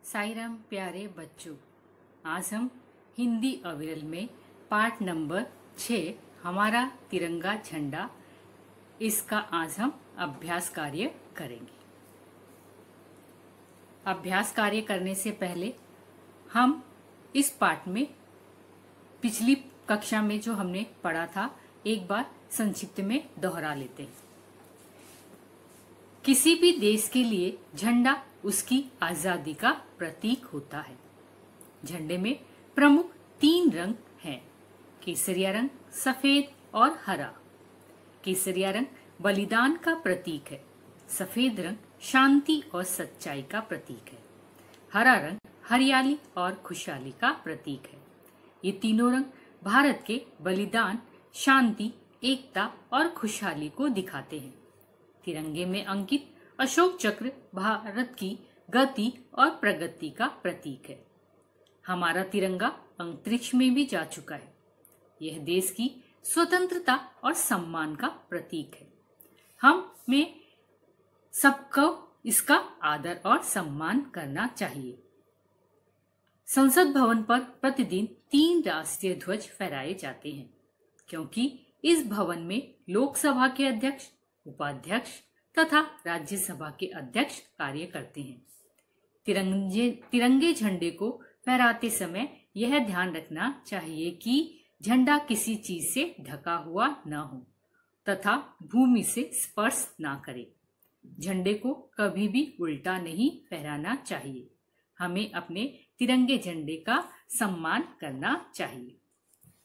साई राम प्यारे बच्चों, आज हम हिंदी अविरल में पाठ नंबर 6 हमारा तिरंगा झंडा, इसका आज हम अभ्यास कार्य करेंगे। अभ्यास कार्य करने से पहले हम इस पाठ में पिछली कक्षा में जो हमने पढ़ा था एक बार संक्षिप्त में दोहरा लेते हैं। किसी भी देश के लिए झंडा उसकी आजादी का प्रतीक होता है। झंडे में प्रमुख 3 रंग हैं, केसरिया रंग, सफेद और हरा। केसरिया रंग बलिदान का प्रतीक है, सफेद रंग शांति और सच्चाई का प्रतीक है, हरा रंग हरियाली और खुशहाली का प्रतीक है। ये तीनों रंग भारत के बलिदान, शांति, एकता और खुशहाली को दिखाते हैं। तिरंगे में अंकित अशोक चक्र भारत की गति और प्रगति का प्रतीक है। हमारा तिरंगा अंतरिक्ष में भी जा चुका है। यह देश की स्वतंत्रता और सम्मान का प्रतीक है। हमें सबको इसका आदर और सम्मान करना चाहिए। संसद भवन पर प्रतिदिन 3 राष्ट्रीय ध्वज फहराए जाते हैं, क्योंकि इस भवन में लोकसभा के अध्यक्ष, उपाध्यक्ष तथा राज्यसभा के अध्यक्ष कार्य करते हैं। तिरंगे झंडे को फहराते समय यह ध्यान रखना चाहिए कि झंडा किसी चीज से ढका हुआ न हो तथा भूमि से स्पर्श न करे। झंडे को कभी भी उल्टा नहीं फहराना चाहिए। हमें अपने तिरंगे झंडे का सम्मान करना चाहिए।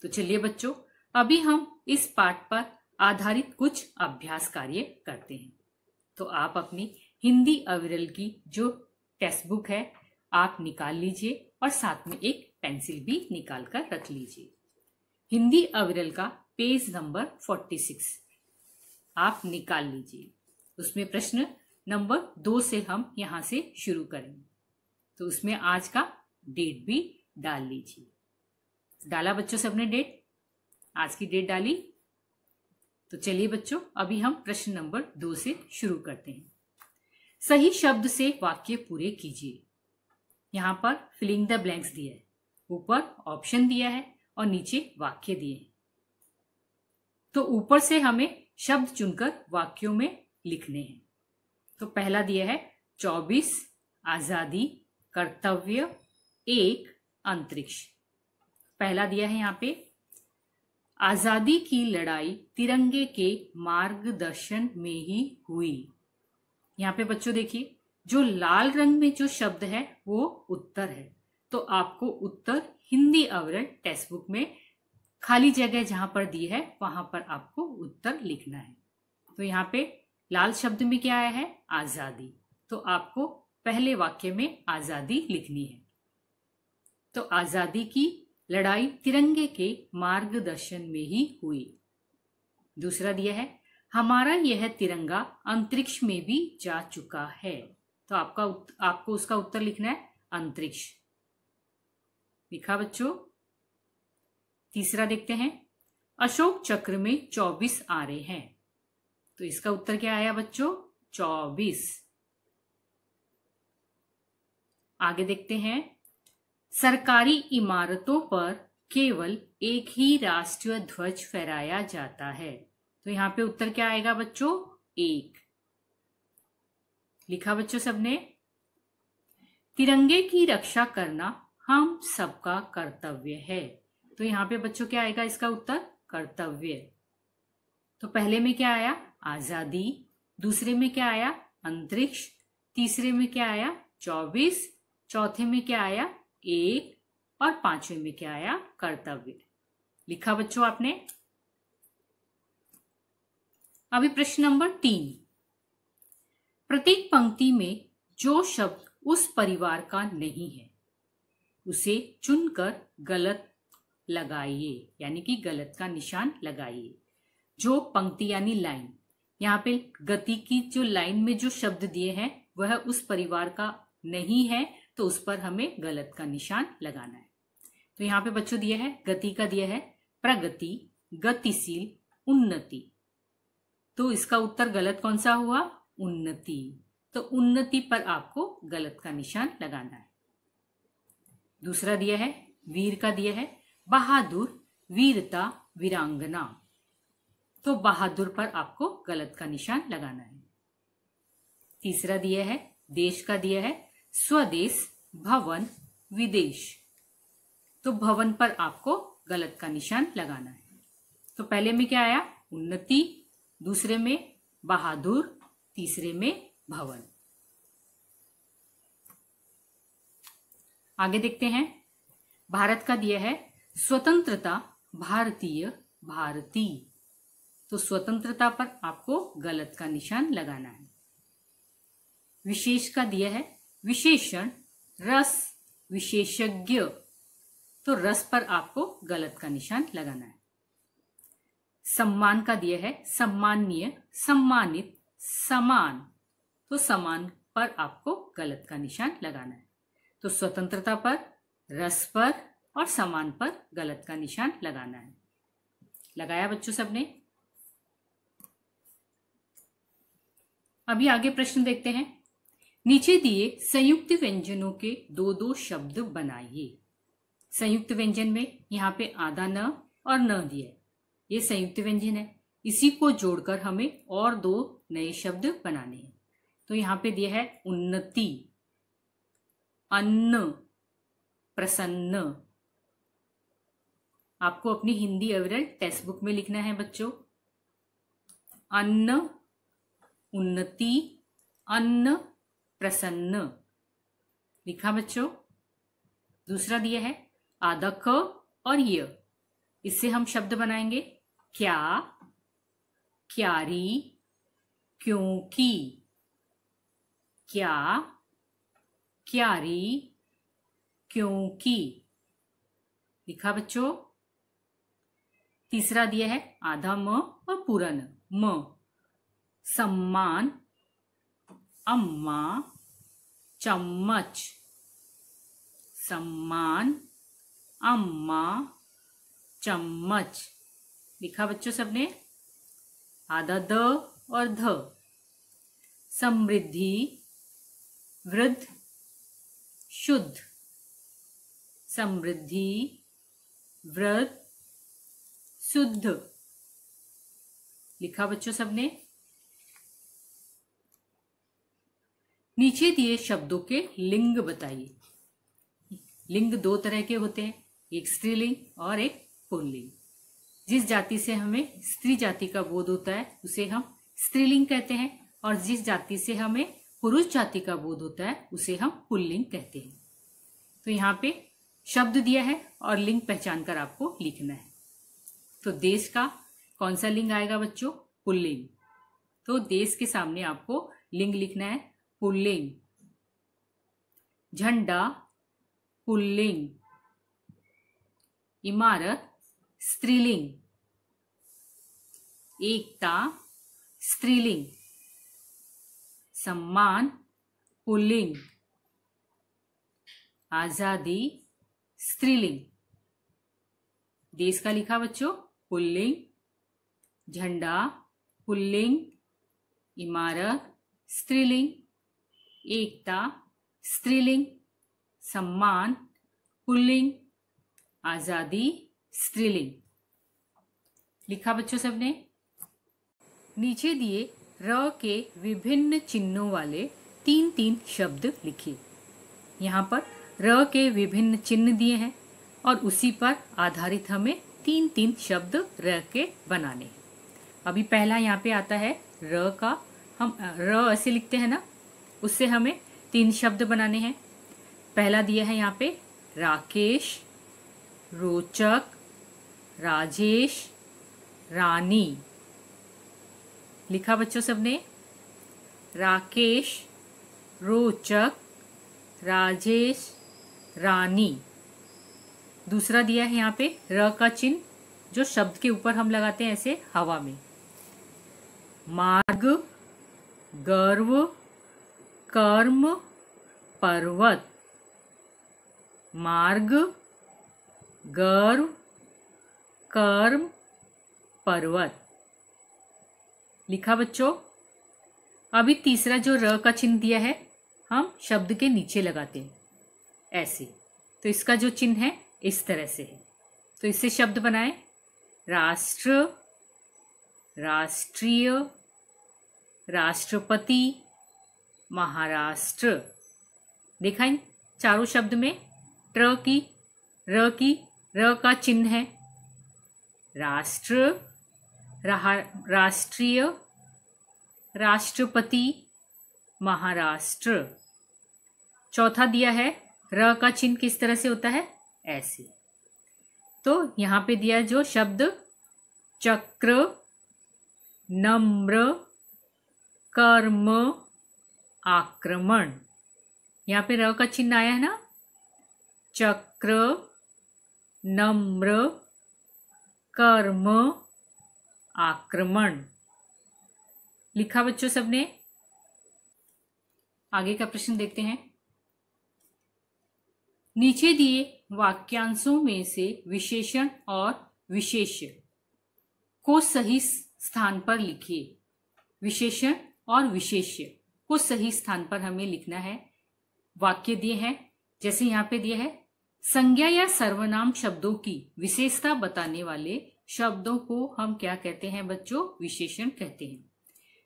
तो चलिए बच्चों, अभी हम इस पाठ पर आधारित कुछ अभ्यास कार्य करते हैं। तो आप अपनी हिंदी अविरल की जो टेक्स्ट बुक है आप निकाल लीजिए और साथ में एक पेंसिल भी निकाल कर रख लीजिए। हिंदी अविरल का पेज नंबर 46 आप निकाल लीजिए। उसमें प्रश्न नंबर 2 से हम यहाँ से शुरू करेंगे। तो उसमें आज का डेट भी डाल लीजिए। डाला बच्चों सबने डेट? आज की डेट डाली? तो चलिए बच्चों, अभी हम प्रश्न नंबर 2 से शुरू करते हैं। सही शब्द से वाक्य पूरे कीजिए। यहाँ पर फिलिंग द ब्लैंक्स दिया है, ऊपर ऑप्शन दिया है और नीचे वाक्य दिए हैं। तो ऊपर से हमें शब्द चुनकर वाक्यों में लिखने हैं। तो पहला दिया है 24 आजादी, कर्तव्य, 1 अंतरिक्ष। पहला दिया है यहाँ पे आजादी की लड़ाई तिरंगे के मार्गदर्शन में ही हुई। यहाँ पे बच्चों देखिए, जो लाल रंग में जो शब्द है वो उत्तर है। तो आपको उत्तर हिंदी अविरल टेक्स्ट बुक में खाली जगह जहां पर दी है वहां पर आपको उत्तर लिखना है। तो यहाँ पे लाल शब्द में क्या आया है? आजादी। तो आपको पहले वाक्य में आजादी लिखनी है। तो आजादी की लड़ाई तिरंगे के मार्गदर्शन में ही हुई। दूसरा दिया है हमारा यह तिरंगा अंतरिक्ष में भी जा चुका है। तो आपको उसका उत्तर लिखना है अंतरिक्ष। लिखा बच्चों? तीसरा देखते हैं, अशोक चक्र में 24 आरे हैं। तो इसका उत्तर क्या आया बच्चों? 24। आगे देखते हैं, सरकारी इमारतों पर केवल एक ही राष्ट्रीय ध्वज फहराया जाता है। तो यहाँ पे उत्तर क्या आएगा बच्चों? 1। लिखा बच्चों सबने? तिरंगे की रक्षा करना हम सबका कर्तव्य है। तो यहाँ पे बच्चों क्या आएगा इसका उत्तर? कर्तव्य। तो पहले में क्या आया? आजादी। दूसरे में क्या आया? अंतरिक्ष। तीसरे में क्या आया? 24। चौथे में क्या आया? 1 और 5वें में क्या आया? कर्तव्य। लिखा बच्चों आपने? अभी प्रश्न नंबर 3। प्रत्येक पंक्ति में जो शब्द उस परिवार का नहीं है उसे चुनकर गलत लगाइए, यानी कि गलत का निशान लगाइए। जो पंक्ति यानी लाइन, यहाँ पे गति की जो लाइन में जो शब्द दिए हैं वह उस परिवार का नहीं है, तो उस पर हमें गलत का निशान लगाना है। तो यहाँ पे बच्चों दिया है, गति का दिया है प्रगति, गतिशील, उन्नति। तो इसका उत्तर गलत कौन सा हुआ? उन्नति। तो उन्नति पर आपको गलत का निशान लगाना है। दूसरा दिया है वीर का दिया है बहादुर, वीरता, वीरांगना। तो बहादुर पर आपको गलत का निशान लगाना है। तीसरा दिया है देश का दिया है स्वदेश, भवन, विदेश। तो भवन पर आपको गलत का निशान लगाना है। तो पहले में क्या आया उन्नति, दूसरे में बहादुर, तीसरे में भवन। आगे देखते हैं। भारत का दिया है स्वतंत्रता, भारतीय, भारती। तो स्वतंत्रता पर आपको गलत का निशान लगाना है। विशेष का दिया है विशेषण, रस, विशेषज्ञ। तो रस पर आपको गलत का निशान लगाना है। सम्मान का दिया है सम्मानीय, सम्मानित, समान। तो समान पर आपको गलत का निशान लगाना है। तो स्वतंत्रता पर, रस पर और समान पर गलत का निशान लगाना है। लगाया बच्चों सबने? अभी आगे प्रश्न देखते हैं। नीचे दिए संयुक्त व्यंजनों के दो दो शब्द बनाइए। संयुक्त व्यंजन में यहाँ पे आधा न और न दिया है। ये संयुक्त व्यंजन है, इसी को जोड़कर हमें और दो नए शब्द बनाने हैं। तो यहाँ पे दिया है उन्नति, अन्न, प्रसन्न। आपको अपनी हिंदी अविरल टेक्स्ट बुक में लिखना है बच्चों। अन्न, उन्नति, अन्न, प्रसन्न। लिखा बच्चों? दूसरा दिया है आधा क और य। इससे हम शब्द बनाएंगे क्या, क्यारी, क्योंकि। क्या, क्यारी, क्योंकि। लिखा बच्चों? तीसरा दिया है आधा म और पूरा न। म, सम्मान, अम्मा, चम्मच। सम्मान, अम्मा, चम्मच। लिखा बच्चों सबने? आधा द और ध। समृद्धि, वृद्ध, शुद्ध। समृद्धि, वृद्ध, शुद्ध। लिखा बच्चों सबने? नीचे दिए शब्दों के लिंग बताइए। लिंग दो तरह के होते हैं, एक स्त्रीलिंग और एक पुल्लिंग। जिस जाति से हमें स्त्री जाति का बोध होता है उसे हम स्त्रीलिंग कहते हैं, और जिस जाति से हमें पुरुष जाति का बोध होता है उसे हम पुल्लिंग कहते हैं। तो यहाँ पे शब्द दिया है और लिंग पहचान कर आपको लिखना है। तो देश का कौन सा लिंग आएगा बच्चों? पुल्लिंग। तो देश के सामने आपको लिंग लिखना है पुल्लिंग। झंडा, पुल्लिंग। इमारत, स्त्रीलिंग। एकता, स्त्रीलिंग। सम्मान, पुल्लिंग। आजादी, स्त्रीलिंग। देश का लिखा बच्चों पुल्लिंग, झंडा, पुल्लिंग, इमारत, स्त्रीलिंग, एकता, स्त्रीलिंग, सम्मान, पुल्लिंग, आजादी, स्त्रीलिंग। लिखा बच्चों सबने? नीचे दिए र के विभिन्न चिन्हों वाले 3-3 शब्द लिखिए। यहाँ पर र के विभिन्न चिन्ह दिए हैं और उसी पर आधारित हमें 3-3 शब्द र के बनाने हैं। अभी पहला यहाँ पे आता है र का। हम र ऐसे लिखते हैं ना, उससे हमें 3 शब्द बनाने हैं। पहला दिया है यहाँ पे राकेश, रोचक, राजेश, रानी। लिखा बच्चों सबने? राकेश, रोचक, राजेश, रानी। दूसरा दिया है यहाँ पे र का चिन्ह, जो शब्द के ऊपर हम लगाते हैं ऐसे हवा में। मार्ग, गर्व, कर्म, पर्वत। मार्ग, गर्व, कर्म, पर्वत। लिखा बच्चों? अभी तीसरा जो र का चिन्ह दिया है हम शब्द के नीचे लगाते हैं ऐसे। तो इसका जो चिन्ह है इस तरह से है। तो इससे शब्द बनाए राष्ट्र, राष्ट्रीय, राष्ट्रपति, महाराष्ट्र। देखा इन चारों शब्द में र का चिन्ह है। राष्ट्र, राष्ट्रीय, राष्ट्रपति, महाराष्ट्र। चौथा दिया है र का चिन्ह किस तरह से होता है, ऐसे। तो यहां पे दिया जो शब्द चक्र, नम्र, कर्म, आक्रमण। यहां पे र का चिन्ह आया है ना, चक्र, नम्र, कर्म, आक्रमण। लिखा बच्चों सबने। आगे का प्रश्न देखते हैं। नीचे दिए वाक्यांशों में से विशेषण और विशेष्य को सही स्थान पर लिखिए। विशेषण और विशेष्य को सही स्थान पर हमें लिखना है। वाक्य दिए हैं, जैसे यहां पे दिया है, संज्ञा या सर्वनाम शब्दों की विशेषता बताने वाले शब्दों को हम क्या कहते हैं बच्चों, विशेषण कहते हैं।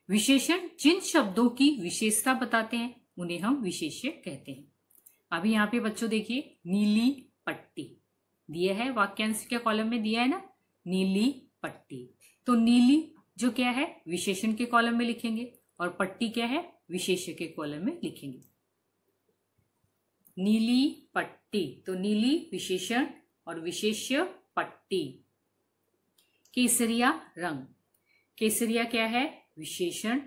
विशेषण जिन शब्दों की विशेषता बताते हैं उन्हें हम विशेष्य कहते हैं। अभी यहाँ पे बच्चों देखिए, नीली पट्टी दिया है, वाक्यांश के कॉलम में दिया है ना, नीली पट्टी। तो नीली जो क्या है, विशेषण के कॉलम में लिखेंगे, और पट्टी क्या है, विशेष्य के कॉलम में लिखेंगे। नीली पट्टी, तो नीली विशेषण और विशेष्य पट्टी। केसरिया रंग, केसरिया क्या है, विशेषण,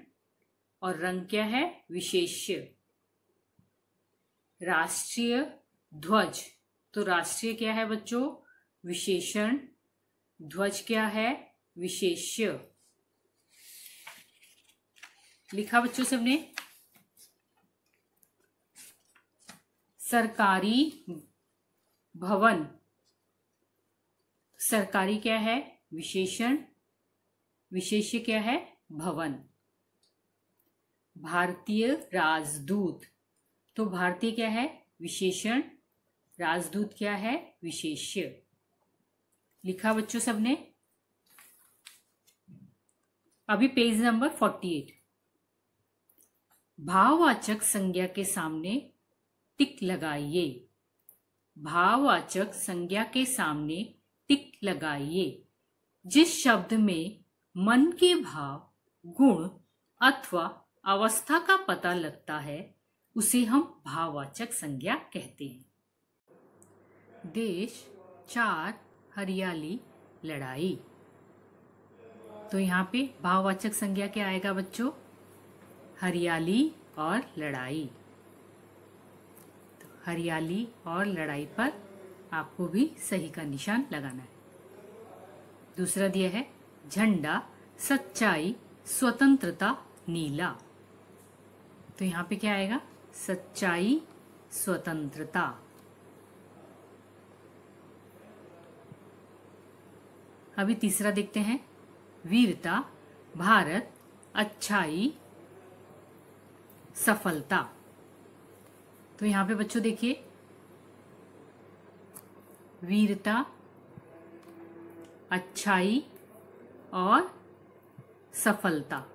और रंग क्या है, विशेष्य। राष्ट्रीय ध्वज, तो राष्ट्रीय क्या है बच्चों, विशेषण, ध्वज क्या है, विशेष्य। लिखा बच्चों सबने। सरकारी भवन, सरकारी क्या है, विशेषण, विशेष्य क्या है, भवन। भारतीय राजदूत, तो भारतीय क्या है, विशेषण, राजदूत क्या है, विशेष्य। लिखा बच्चों सबने। अभी पेज नंबर 48। भाववाचक संज्ञा के सामने टिक लगाइए। भाववाचक संज्ञा के सामने टिक लगाइए। जिस शब्द में मन के भाव, गुण अथवा अवस्था का पता लगता है उसे हम भाववाचक संज्ञा कहते हैं। देश 4 हरियाली लड़ाई, तो यहाँ पे भाववाचक संज्ञा क्या आएगा बच्चों, हरियाली और लड़ाई। तो हरियाली और लड़ाई पर आपको भी सही का निशान लगाना है। दूसरा दिया है झंडा, सच्चाई, स्वतंत्रता, नीला, तो यहाँ पे क्या आएगा, सच्चाई, स्वतंत्रता। अभी तीसरा देखते हैं, वीरता, भारत, अच्छाई, सफलता। तो यहाँ पे बच्चों देखिए, वीरता, अच्छाई और सफलता,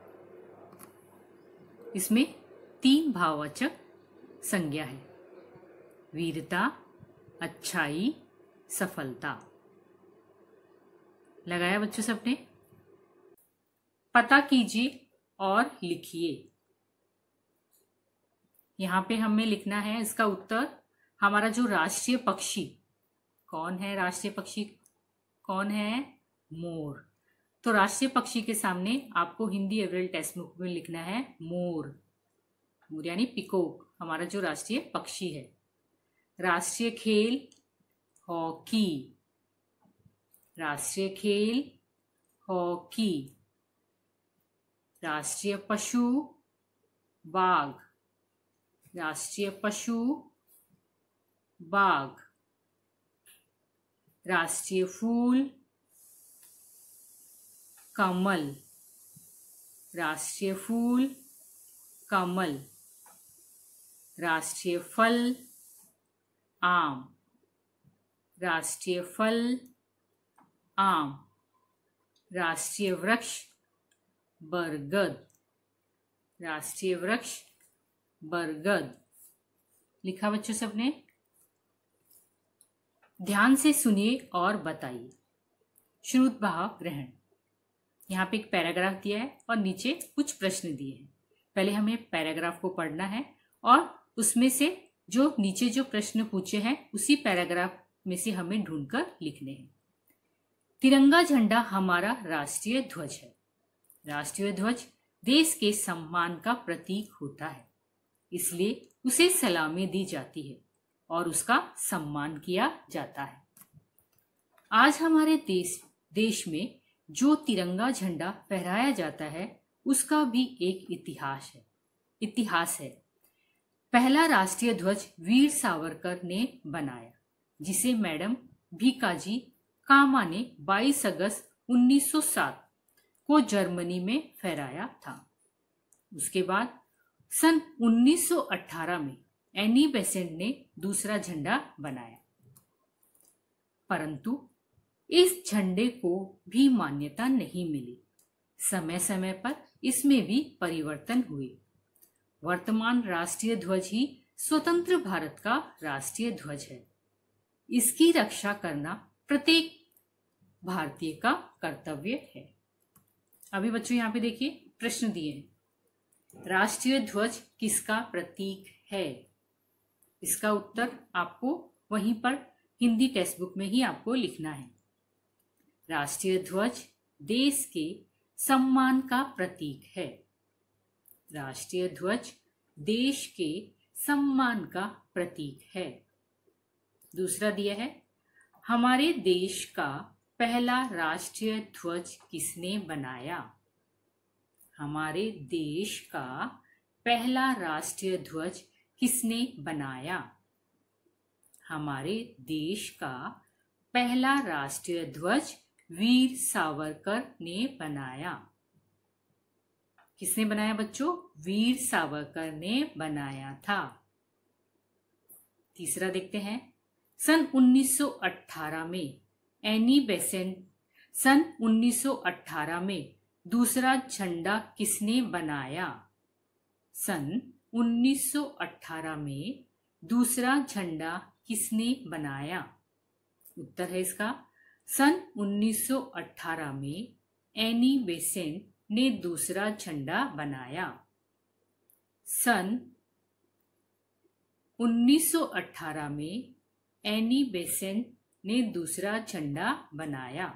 इसमें 3 भाववाचक संज्ञा है, वीरता, अच्छाई, सफलता। लगाया बच्चों सबने। पता कीजिए और लिखिए। यहां पे हमें लिखना है इसका उत्तर। हमारा जो राष्ट्रीय पक्षी कौन है, राष्ट्रीय पक्षी कौन है, मोर। तो राष्ट्रीय पक्षी के सामने आपको हिंदी एवरेल टेक्स्ट बुक में लिखना है मोर, मोर यानी पिकॉक, हमारा जो राष्ट्रीय पक्षी है। राष्ट्रीय खेल हॉकी, राष्ट्रीय खेल हॉकी। राष्ट्रीय पशु बाघ, राष्ट्रीय पशु बाघ। राष्ट्रीय फूल कमल, राष्ट्रीय फूल कमल। राष्ट्रीय फल आम, राष्ट्रीय फल आम, राष्ट्रीय वृक्ष बरगद, राष्ट्रीय वृक्ष बरगद। लिखा बच्चों सबने? ध्यान से सुनिए और बताइए। श्रुतभाव ग्रहण। यहाँ पे एक पैराग्राफ दिया है और नीचे कुछ प्रश्न दिए हैं। पहले हमें पैराग्राफ को पढ़ना है और उसमें से जो नीचे जो प्रश्न पूछे हैं उसी पैराग्राफ में से हमें ढूंढकर लिखने हैं। तिरंगा झंडा हमारा राष्ट्रीय ध्वज है। राष्ट्रीय ध्वज देश के सम्मान का प्रतीक होता है, इसलिए उसे सलामी दी जाती है और उसका सम्मान किया जाता है। आज हमारे देश में जो तिरंगा झंडा फहराया जाता है उसका भी एक इतिहास है। पहला राष्ट्रीय ध्वज वीर सावरकर ने बनाया, जिसे मैडम भीकाजी कामा ने 22 अगस्त 1907 को जर्मनी में फहराया था। उसके बाद सन 1918 में एनी बेसेंट ने दूसरा झंडा बनाया, परंतु इस झंडे को भी मान्यता नहीं मिली। समय समय पर इसमें भी परिवर्तन हुए। वर्तमान राष्ट्रीय ध्वज ही स्वतंत्र भारत का राष्ट्रीय ध्वज है। इसकी रक्षा करना प्रत्येक भारतीय का कर्तव्य है। अभी बच्चों यहाँ पे देखिए प्रश्न दिए हैं। राष्ट्रीय ध्वज किसका प्रतीक है? इसका उत्तर आपको वहीं पर हिंदी टेक्स्ट बुक में ही आपको लिखना है। राष्ट्रीय ध्वज देश के सम्मान का प्रतीक है। राष्ट्रीय ध्वज देश के सम्मान का प्रतीक है। दूसरा दिया है, हमारे देश का पहला राष्ट्रीय ध्वज किसने बनाया? हमारे देश का पहला राष्ट्रीय ध्वज किसने बनाया? हमारे देश का पहला राष्ट्रीय ध्वज वीर सावरकर ने बनाया। किसने बनाया बच्चों? वीर सावरकर ने बनाया था। तीसरा देखते हैं, सन 1918 में एनी बेसेंट, सन 1918 में दूसरा झंडा किसने बनाया? सन 1918 में दूसरा झंडा किसने बनाया? उत्तर है इसका, सन 1918 में एनी बेसेंट ने दूसरा झंडा बनाया। सन 1918 में एनी बेसेंट ने दूसरा झंडा बनाया।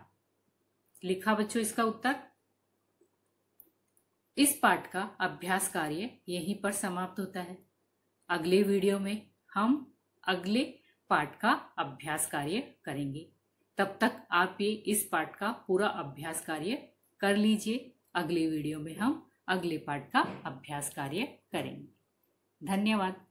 लिखा बच्चों इसका उत्तर। इस पाठ का अभ्यास कार्य यहीं पर समाप्त होता है। अगले वीडियो में हम अगले पाठ का अभ्यास कार्य करेंगे। तब तक आप ये इस पाठ का पूरा अभ्यास कार्य कर लीजिए। अगले वीडियो में हम अगले पाठ का अभ्यास कार्य करेंगे। धन्यवाद।